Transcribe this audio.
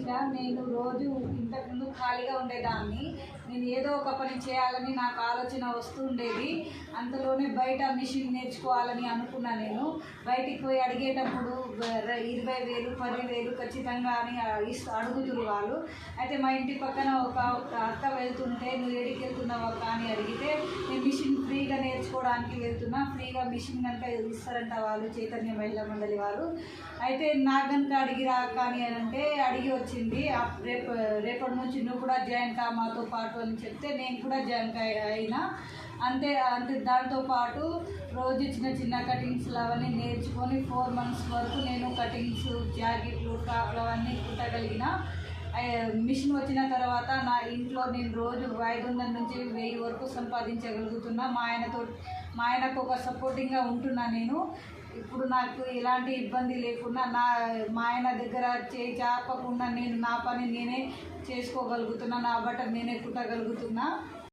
రక్షిత. నేను రోజు ఇంతకుముందు ఖాళీగా ఉండేదాన్ని. నేను ఏదో ఒక పని చేయాలని నాకు ఆలోచన వస్తుండేది. అంతలోనే బయట మిషన్ నేర్చుకోవాలని అనుకున్నా. నేను బయటికి పోయి అడిగేటప్పుడు 20,000 10,000 ఖచ్చితంగా అని అడుగుతున్నారు వాళ్ళు. అయితే మా ఇంటి పక్కన ఒక అక్క వెళ్తుంటే, నువ్వు ఏడికి వెళ్తున్నావు అక్క అని అడిగితే, నేను మిషన్ ఫ్రీగా నేర్చుకోవడానికి వెళ్తున్నా, ఫ్రీగా మిషన్ కనుక ఇస్తారంట వాళ్ళు, చైతన్య మహిళా మండలి వారు. అయితే నా కనుక అడిగిరా అక్క అని అంటే అడిగి వచ్చింది. రేపటి నుంచి నువ్వు కూడా జాయిన్ కా మాతో పాటు అని చెప్తే నేను కూడా జాయిన్ అయినా. అంతే దాంతోపాటు రోజు చిన్న చిన్న కటింగ్స్లు అవన్నీ నేర్చుకొని 4 months వరకు నేను కటింగ్స్, జాకెట్లు, టాప్లు అవన్నీ కుట్టగలిగిన. మిషన్ వచ్చిన తర్వాత నా ఇంట్లో నేను రోజు 500 నుంచి 1000 వరకు సంపాదించగలుగుతున్నా. మా ఆయనకు ఒక సపోర్టింగ్గా ఉంటున్నా నేను. ఇప్పుడు నాకు ఎలాంటి ఇబ్బంది లేకుండా మా ఆయన దగ్గర చేయి చాపకుండా నేను నా పని నేనే చేసుకోగలుగుతున్నా, నా బట్టలు నేనే కుట్టగలుగుతున్నా.